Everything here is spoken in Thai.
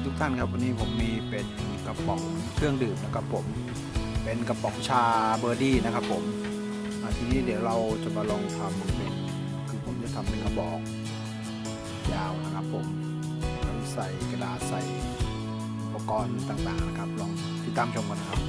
ทุกท่านครับวันนี้ผมมีเป็นกระป๋องเครื่องดื่มนะครับผมเป็นกระป๋องชาเบอร์ดี้นะครับผมทีนี้เดี๋ยวเราจะมาลองทำเป็นคือผมจะทำเป็นกระบอกยาวนะครับผมใส่กระดาษใส่อุปกรณ์ต่างๆนะครับลองติดตามชมกันนะครับ